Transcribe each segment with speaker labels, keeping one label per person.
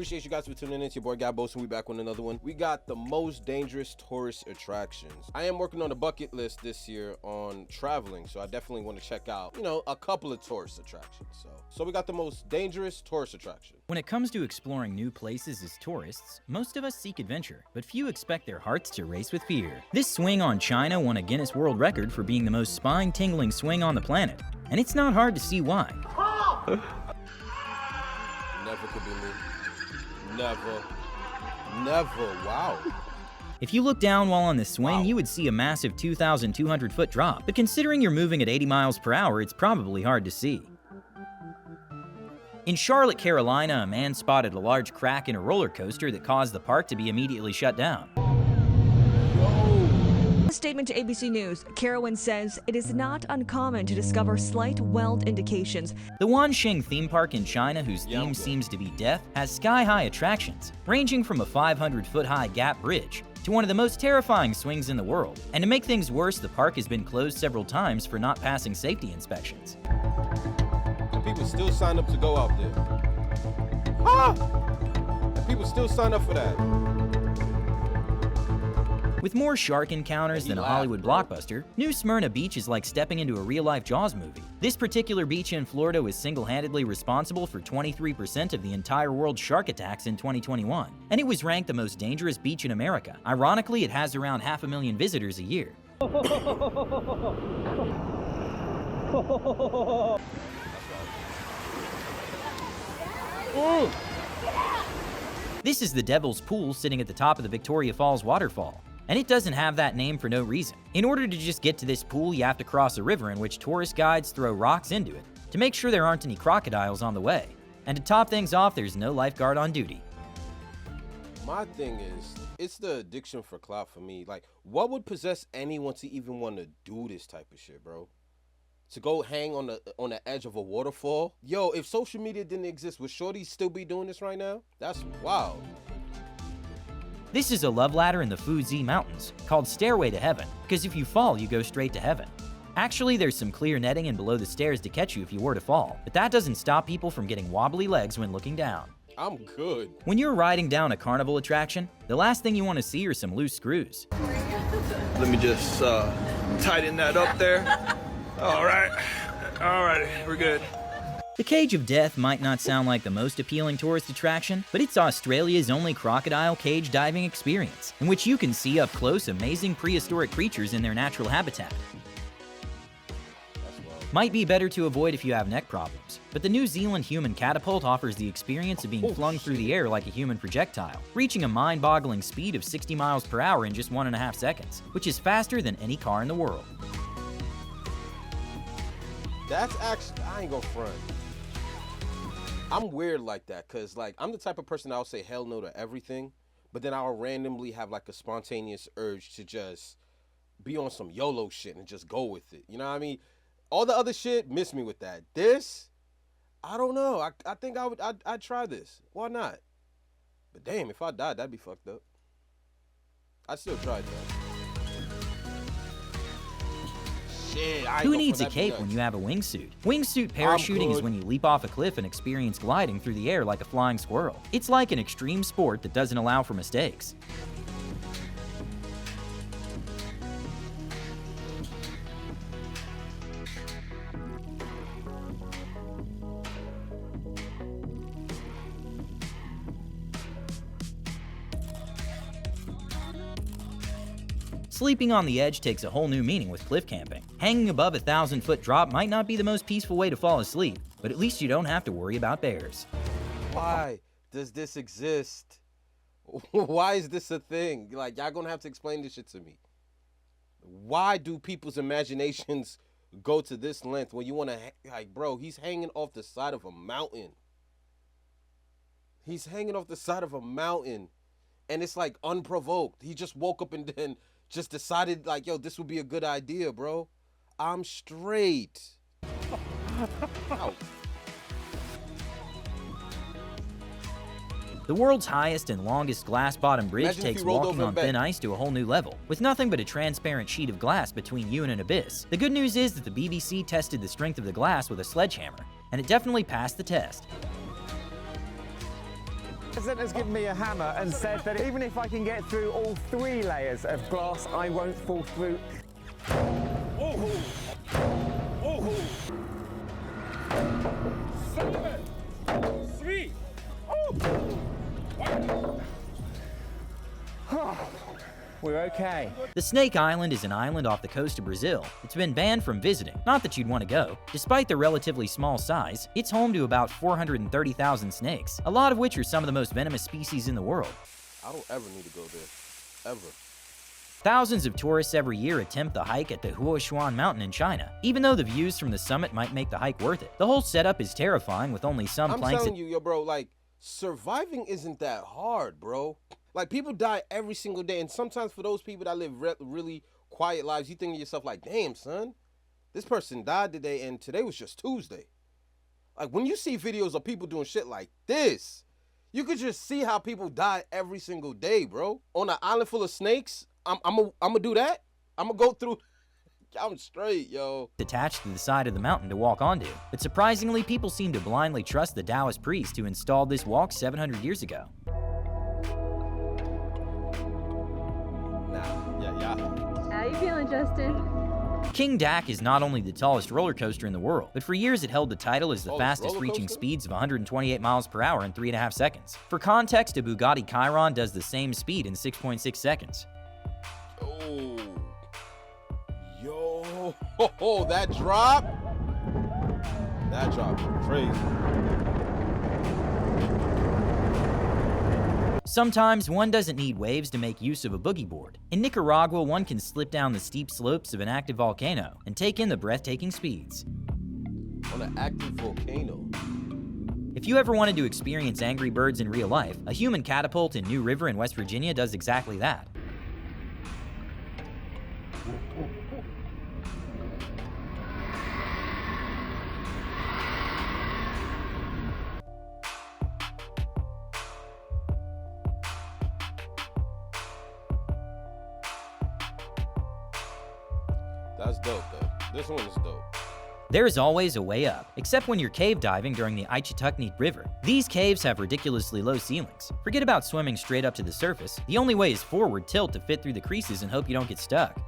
Speaker 1: Appreciate you guys for tuning in. It's your boy Gabos, and we back with another one. We got the most dangerous tourist attractions. I am working on a bucket list this year on traveling, so I definitely want to check out, a couple of tourist attractions. So we got the most dangerous tourist attraction.
Speaker 2: When it comes to exploring new places as tourists, most of us seek adventure, but few expect their hearts to race with fear. This swing on China won a Guinness World Record for being the most spine-tingling swing on the planet, and it's not hard to see why.
Speaker 1: Never could be me. Never, wow.
Speaker 2: If you look down while on this swing, you would see a massive 2,200 foot drop, but considering you're moving at 80 miles per hour, it's probably hard to see. In Charlotte, Carolina, a man spotted a large crack in a roller coaster that caused the park to be immediately shut down.
Speaker 3: A statement to ABC News, Carowin says it is not uncommon to discover slight weld indications.
Speaker 2: The Wansheng theme park in China, whose theme seems to be death, has sky-high attractions, ranging from a 500-foot-high gap bridge to one of the most terrifying swings in the world. And to make things worse, the park has been closed several times for not passing safety inspections.
Speaker 1: And people still sign up to go out there. And people still sign up for that.
Speaker 2: With more shark encounters than a Hollywood blockbuster, New Smyrna Beach is like stepping into a real-life Jaws movie. This particular beach in Florida was single-handedly responsible for 23% of the entire world's shark attacks in 2021, and it was ranked the most dangerous beach in America. Ironically, it has around 500,000 visitors a year. This is the Devil's Pool sitting at the top of the Victoria Falls waterfall. And it doesn't have that name for no reason. In order to just get to this pool, you have to cross a river in which tourist guides throw rocks into it to make sure there aren't any crocodiles on the way. And to top things off, there's no lifeguard on duty.
Speaker 1: My thing is, it's the addiction for clout for me. Like, what would possess anyone to even want to do this type of shit, bro? To go hang on the edge of a waterfall? Yo, if social media didn't exist, would shorties still be doing this right now? That's wild.
Speaker 2: This is a love ladder in the Fuji Mountains, called Stairway to Heaven, because if you fall, you go straight to heaven. Actually, there's some clear netting in below the stairs to catch you if you were to fall, but that doesn't stop people from getting wobbly legs when looking down.
Speaker 1: I'm good.
Speaker 2: When you're riding down a carnival attraction, the last thing you want to see are some loose screws.
Speaker 4: Let me just tighten that up there. All right, we're good.
Speaker 2: The Cage of Death might not sound like the most appealing tourist attraction, but it's Australia's only crocodile cage diving experience, in which you can see up close amazing prehistoric creatures in their natural habitat. Might be better to avoid if you have neck problems, but the New Zealand Human Catapult offers the experience of being flung through the air like a human projectile, reaching a mind-boggling speed of 60 miles per hour in just 1.5 seconds, which is faster than any car in the world.
Speaker 1: That's actually, I ain't gonna front. I'm weird like that, cause like I'm the type of person that'll say hell no to everything, but then I'll randomly have like a spontaneous urge to just be on some YOLO shit and just go with it. You know what I mean? All the other shit, miss me with that. This, I don't know. I think I'd try this. Why not? But damn, if I died, that'd be fucked up. I'd still try it though. Shit,
Speaker 2: Who needs a cape when you have a wingsuit? Wingsuit parachuting is when you leap off a cliff and experience gliding through the air like a flying squirrel. It's like an extreme sport that doesn't allow for mistakes. Sleeping on the edge takes a whole new meaning with cliff camping. Hanging above a 1,000-foot drop might not be the most peaceful way to fall asleep, but at least you don't have to worry about bears.
Speaker 1: Why does this exist? Why is this a thing? Like, y'all gonna have to explain this shit to me. Why do people's imaginations go to this length when you wanna, like, bro, he's hanging off the side of a mountain. He's hanging off the side of a mountain, and it's like unprovoked. He just woke up and then just decided, like, yo, this would be a good idea, bro. I'm straight. Ow.
Speaker 2: The world's highest and longest glass-bottomed bridge takes walking on thin ice to a whole new level, with nothing but a transparent sheet of glass between you and an abyss. The good news is that the BBC tested the strength of the glass with a sledgehammer, and it definitely passed the test.
Speaker 5: Has given me a hammer and said that even if I can get through all 3 layers of glass, I won't fall through.
Speaker 4: Oh. Oh. 7, 3.
Speaker 5: We're okay.
Speaker 2: The Snake Island is an island off the coast of Brazil. It's been banned from visiting, not that you'd want to go. Despite the relatively small size, it's home to about 430,000 snakes, a lot of which are some of the most venomous species in the world.
Speaker 1: I don't ever need to go there. Ever.
Speaker 2: Thousands of tourists every year attempt the hike at the Huoshuan Mountain in China. Even though the views from the summit might make the hike worth it, the whole setup is terrifying with only some
Speaker 1: I'm
Speaker 2: planks.
Speaker 1: telling you, yo, bro, like, surviving isn't that hard, bro. Like, people die every single day, and sometimes for those people that live really quiet lives, you think to yourself, like, damn, son, this person died today, and today was just Tuesday. Like, when you see videos of people doing shit like this, you could just see how people die every single day, bro. On an island full of snakes, I'm gonna do that? I'm gonna go through... I'm straight, yo.
Speaker 2: Attached to the side of the mountain to walk onto. But surprisingly, people seem to blindly trust the Taoist priest who installed this walk 700 years ago.
Speaker 6: How you feeling, Justin?
Speaker 2: King Dak is not only the tallest roller coaster in the world, but for years it held the title as the fastest reaching speeds of 128 miles per hour in 3.5 seconds. For context, a Bugatti Chiron does the same speed in 6.6 seconds.
Speaker 1: Oh. Yo, that drop? That drop is crazy.
Speaker 2: Sometimes one doesn't need waves to make use of a boogie board. In Nicaragua, one can slip down the steep slopes of an active volcano and take in the breathtaking speeds.
Speaker 1: On an active volcano.
Speaker 2: If you ever wanted to experience Angry Birds in real life, a human catapult in New River in West Virginia does exactly that.
Speaker 1: That's dope, though. This one is dope.
Speaker 2: There is always a way up, except when you're cave diving during the Aichituknik River. These caves have ridiculously low ceilings. Forget about swimming straight up to the surface. The only way is forward tilt to fit through the creases and hope you don't get stuck.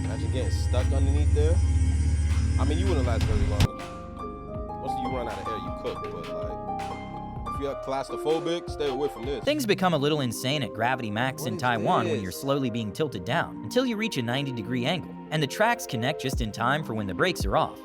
Speaker 1: Imagine getting stuck underneath there. I mean, you wouldn't last very long. Once you run out of air, you cook, but like... If you're claustrophobic, stay away from this.
Speaker 2: Things become a little insane at Gravity Max in Taiwan when you're slowly being tilted down, until you reach a 90-degree angle, and the tracks connect just in time for when the brakes are off.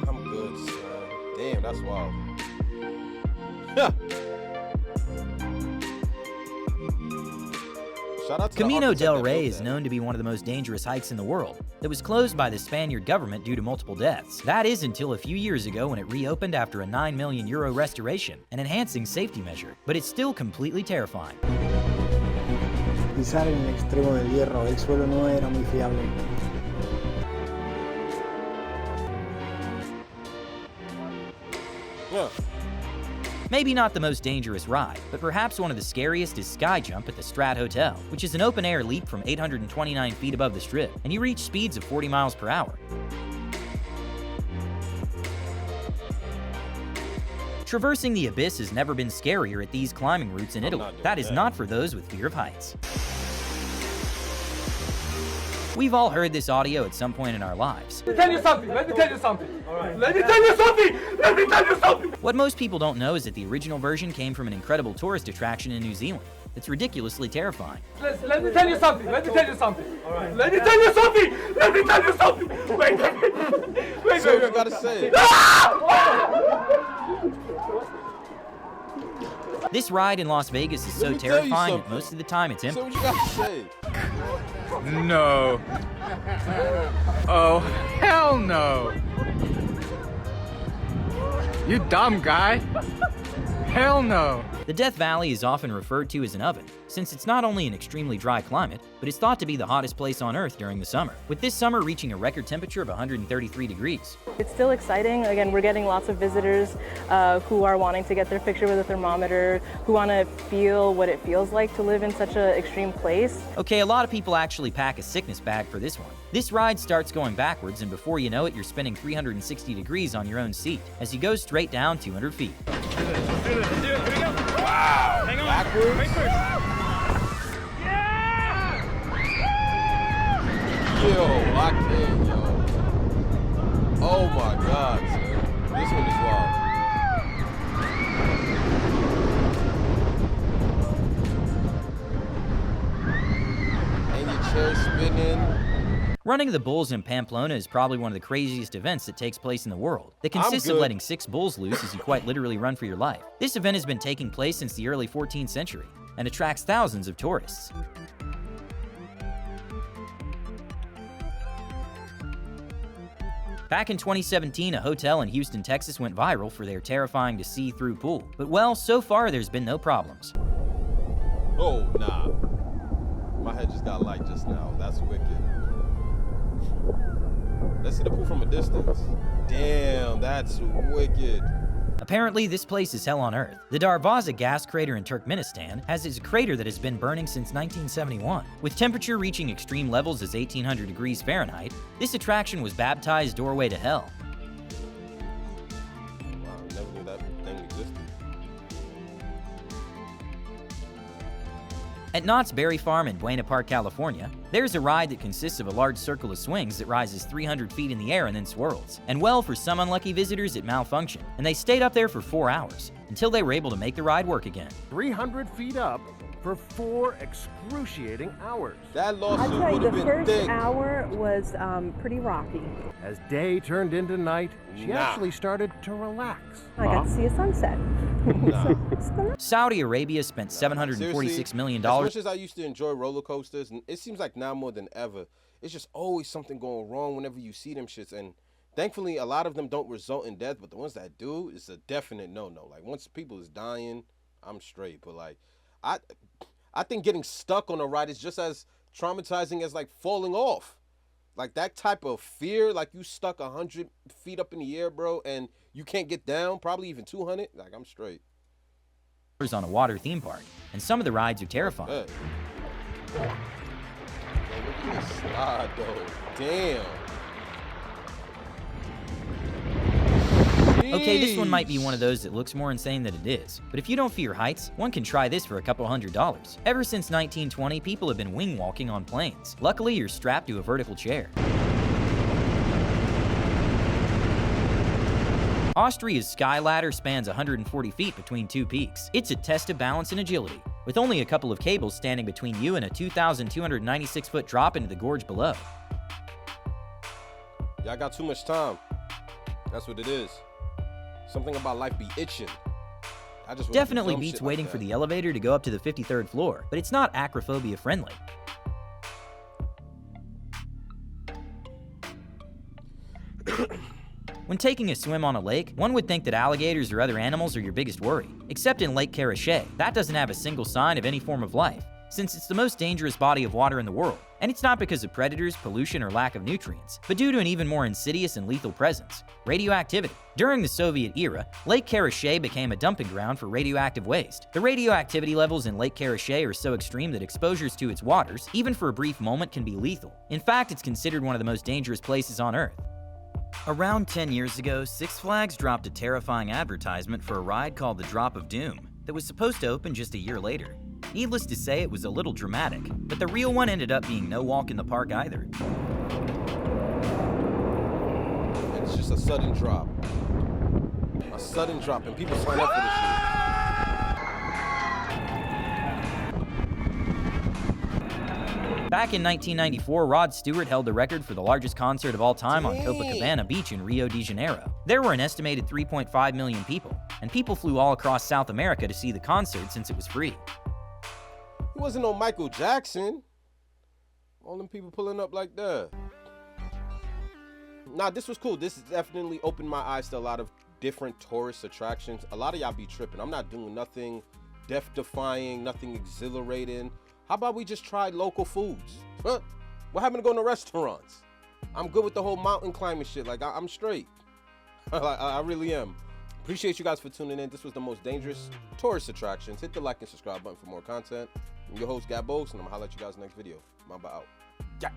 Speaker 1: I'm good, son. Damn, that's wild.
Speaker 2: Camino del Rey is known to be one of the most dangerous hikes in the world. It was closed by the Spaniard government due to multiple deaths. That is until a few years ago when it reopened after a €9 million restoration, an enhancing safety measure. But it's still completely terrifying.
Speaker 7: Pisar en el extremo del hierro, el suelo no era muy fiable.
Speaker 1: Yeah.
Speaker 2: Maybe not the most dangerous ride, but perhaps one of the scariest is Sky Jump at the Strat Hotel, which is an open-air leap from 829 feet above the strip, and you reach speeds of 40 miles per hour. Traversing the abyss has never been scarier at these climbing routes in Italy. That is not for those with fear of heights. We've all heard this audio at some point in our lives.
Speaker 8: Let me tell you something. Let me tell you something. All right. Let me tell you something. Let me tell you something.
Speaker 2: What most people don't know is that the original version came from an incredible tourist attraction in New Zealand. It's ridiculously terrifying.
Speaker 8: Let me tell you something. Let me tell you something. All right. Let me tell you something. Let me tell you something. Wait.
Speaker 1: Say what you gotta say.
Speaker 2: This ride in Las Vegas is so terrifying that most of the time it's empty.
Speaker 1: Say what you gotta say.
Speaker 9: No. Oh, hell no. You dumb guy. hell no.
Speaker 2: The Death Valley is often referred to as an oven, since it's not only an extremely dry climate, but it's thought to be the hottest place on Earth during the summer, with this summer reaching a record temperature of 133 degrees.
Speaker 6: It's still exciting. Again, we're getting lots of visitors who are wanting to get their picture with a thermometer, who want to feel what it feels like to live in such an extreme place.
Speaker 2: Okay, a lot of people actually pack a sickness bag for this one. This ride starts going backwards, and before you know it, you're spinning 360 degrees on your own seat as you go straight down 200 feet.
Speaker 1: Wow. Backwards? Yo, I can't, yo. Oh my God, son. This one is wild. And your chair spinning.
Speaker 2: Running the bulls in Pamplona is probably one of the craziest events that takes place in the world. That consists of letting 6 bulls loose as you quite literally run for your life. This event has been taking place since the early 14th century and attracts thousands of tourists. Back in 2017, a hotel in Houston, Texas went viral for their terrifying to see-through pool. But well, so far there's been no problems.
Speaker 1: Oh, nah. My head just got light just now. That's wicked. Let's see the pool from a distance. Damn, that's wicked.
Speaker 2: Apparently, this place is hell on earth. The Darvaza gas crater in Turkmenistan has its crater that has been burning since 1971. With temperature reaching extreme levels as 1800 degrees Fahrenheit, this attraction was baptized Doorway to Hell.
Speaker 1: Wow, never knew that thing existed.
Speaker 2: At Knott's Berry Farm in Buena Park, California, there's a ride that consists of a large circle of swings that rises 300 feet in the air and then swirls. And well, for some unlucky visitors, it malfunctioned, and they stayed up there for 4 hours, until they were able to make the ride work again.
Speaker 10: 300 feet up for 4 excruciating hours.
Speaker 1: That lawsuit
Speaker 6: I'll
Speaker 1: would
Speaker 6: tell
Speaker 1: have
Speaker 6: you, the
Speaker 1: been
Speaker 6: first
Speaker 1: thick.
Speaker 6: hour was pretty rocky.
Speaker 10: As day turned into night, she
Speaker 1: Nah.
Speaker 10: actually started to relax.
Speaker 6: I got to see a sunset.
Speaker 2: Saudi Arabia spent $746
Speaker 1: Seriously,
Speaker 2: million.
Speaker 1: As much as I used to enjoy roller coasters, and it seems like now more than ever, it's just always something going wrong whenever you see them shits. And thankfully, a lot of them don't result in death, but the ones that do, it's a definite no-no. Like, once people is dying, I'm straight. But, like, I think getting stuck on a ride is just as traumatizing as, like, falling off. Like, that type of fear, like, you stuck 100 feet up in the air, bro, and you can't get down, probably even 200. Like, I'm straight.
Speaker 2: On a water theme park, and some of the rides are terrifying.
Speaker 1: Hey. Yo, look at this slide, though. Damn.
Speaker 2: Okay, this one might be one of those that looks more insane than it is, but if you don't fear heights, one can try this for a couple $100. Ever since 1920, people have been wing walking on planes. Luckily, you're strapped to a vertical chair. Austria's Sky Ladder spans 140 feet between 2 peaks. It's a test of balance and agility, with only a couple of cables standing between you and a 2,296-foot drop into the gorge below.
Speaker 1: Y'all got too much time. That's what it is. Something about life be itching. I just
Speaker 2: Definitely beats waiting for the elevator to go up to the 53rd floor, but it's not acrophobia friendly. When taking a swim on a lake, one would think that alligators or other animals are your biggest worry. Except in Lake Karachay, that doesn't have a single sign of any form of life, since it's the most dangerous body of water in the world. And it's not because of predators, pollution, or lack of nutrients, but due to an even more insidious and lethal presence: radioactivity. During the Soviet era, Lake Karachay became a dumping ground for radioactive waste. The radioactivity levels in Lake Karachay are so extreme that exposures to its waters, even for a brief moment, can be lethal. In fact, it's considered one of the most dangerous places on Earth. Around 10 years ago, Six Flags dropped a terrifying advertisement for a ride called the Drop of Doom that was supposed to open just a year later. Needless to say, it was a little dramatic, but the real one ended up being no walk in the park either.
Speaker 1: It's just a sudden drop. A sudden drop, and people sign up for this shit.
Speaker 2: Back in 1994, Rod Stewart held the record for the largest concert of all time on Copacabana Beach in Rio de Janeiro. There were an estimated 3.5 million people, and people flew all across South America to see the concert since it was free.
Speaker 1: He wasn't no Michael Jackson. All them people pulling up like that. Nah, this was cool. This definitely opened my eyes to a lot of different tourist attractions. A lot of y'all be tripping. I'm not doing nothing death-defying, nothing exhilarating. How about we just try local foods? Huh? What happened to going to restaurants? I'm good with the whole mountain climbing shit. Like, I'm straight. I really am. Appreciate you guys for tuning in. This was the most dangerous tourist attractions. Hit the like and subscribe button for more content. I'm your host, Gabos, and I'm going to holler at you guys next video. Mamba out. Yeah.